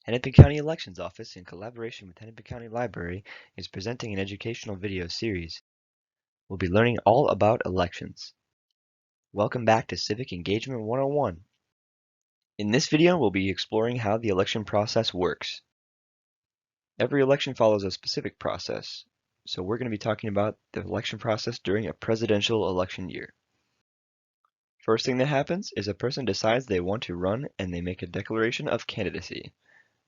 Hennepin County Elections Office, in collaboration with Hennepin County Library, is presenting an educational video series. We'll be learning all about elections. Welcome back to Civic Engagement 101. In this video, we'll be exploring how the election process works. Every election follows a specific process, so we're going to be talking about the election process during a presidential election year. First thing that happens is a person decides they want to run and they make a declaration of candidacy.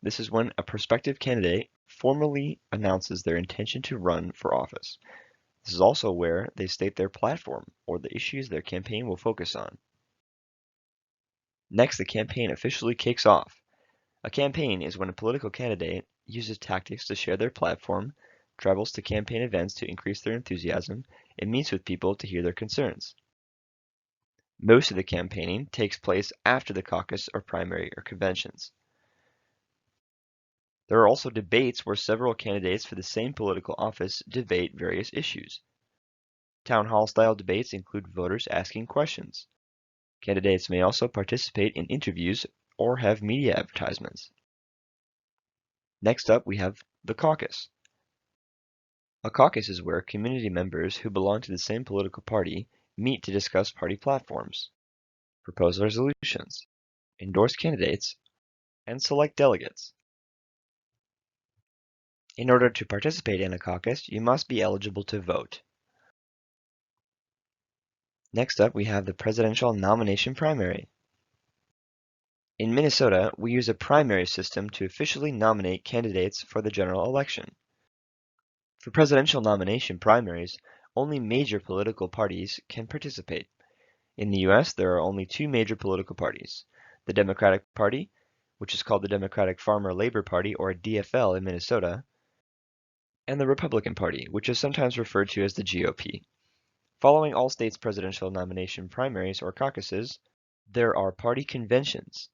This is when a prospective candidate formally announces their intention to run for office. This is also where they state their platform or the issues their campaign will focus on. Next, the campaign officially kicks off. A campaign is when a political candidate uses tactics to share their platform, travels to campaign events to increase their enthusiasm, and meets with people to hear their concerns. Most of the campaigning takes place after the caucus or primary or conventions. There are also debates where several candidates for the same political office debate various issues. Town hall-style debates include voters asking questions. Candidates may also participate in interviews or have media advertisements. Next up, we have the caucus. A caucus is where community members who belong to the same political party meet to discuss party platforms, propose resolutions, endorse candidates, and select delegates. In order to participate in a caucus, you must be eligible to vote. Next up, we have the presidential nomination primary. In Minnesota, we use a primary system to officially nominate candidates for the general election. For presidential nomination primaries, only major political parties can participate. In the US, there are only two major political parties: the Democratic Party, which is called the Democratic Farmer Labor Party or DFL in Minnesota, and the Republican Party, which is sometimes referred to as the GOP. Following all states' presidential nomination primaries or caucuses, there are party conventions.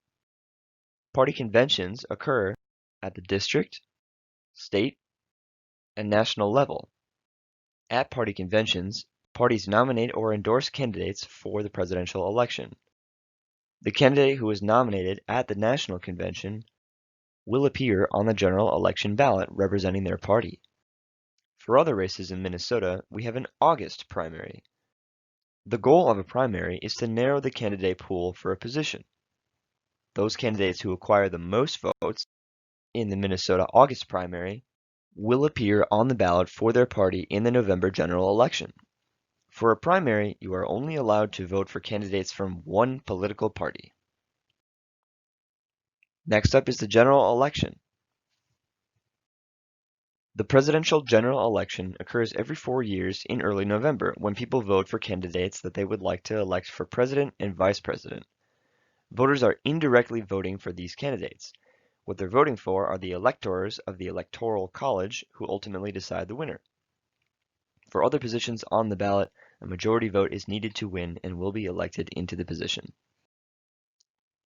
Party conventions occur at the district, state, and national level. At party conventions, parties nominate or endorse candidates for the presidential election. The candidate who is nominated at the national convention will appear on the general election ballot representing their party. For other races in Minnesota, we have an August primary. The goal of a primary is to narrow the candidate pool for a position. Those candidates who acquire the most votes in the Minnesota August primary will appear on the ballot for their party in the November general election. For a primary, you are only allowed to vote for candidates from one political party. Next up is the general election. The presidential general election occurs every 4 years in early November when people vote for candidates that they would like to elect for president and vice president. Voters are indirectly voting for these candidates. What they're voting for are the electors of the Electoral College who ultimately decide the winner. For other positions on the ballot, a majority vote is needed to win and will be elected into the position.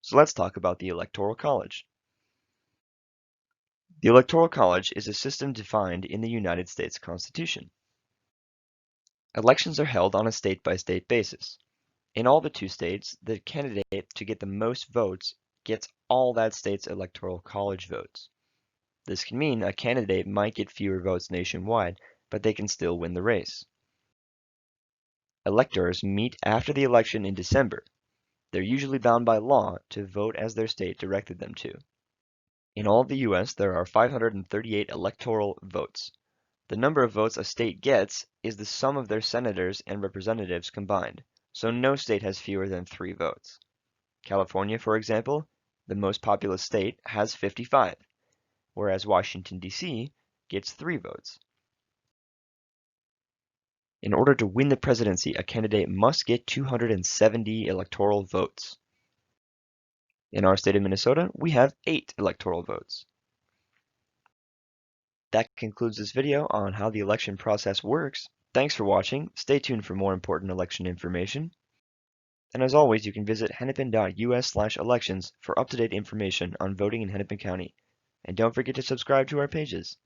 So let's talk about the Electoral College. The Electoral College is a system defined in the United States Constitution. Elections are held on a state-by-state basis. In all but 2 states, the candidate to get the most votes gets all that state's Electoral College votes. This can mean a candidate might get fewer votes nationwide, but they can still win the race. Electors meet after the election in December. They're usually bound by law to vote as their state directed them to. In all of the US, there are 538 electoral votes. The number of votes a state gets is the sum of their senators and representatives combined, so no state has fewer than 3 votes. California, for example, the most populous state, has 55, whereas Washington, D.C. gets 3 votes. In order to win the presidency, a candidate must get 270 electoral votes. In our state of Minnesota, we have 8 electoral votes. That concludes this video on how the election process works. Thanks for watching. Stay tuned for more important election information. And as always, you can visit hennepin.us/elections for up-to-date information on voting in Hennepin County. And don't forget to subscribe to our pages.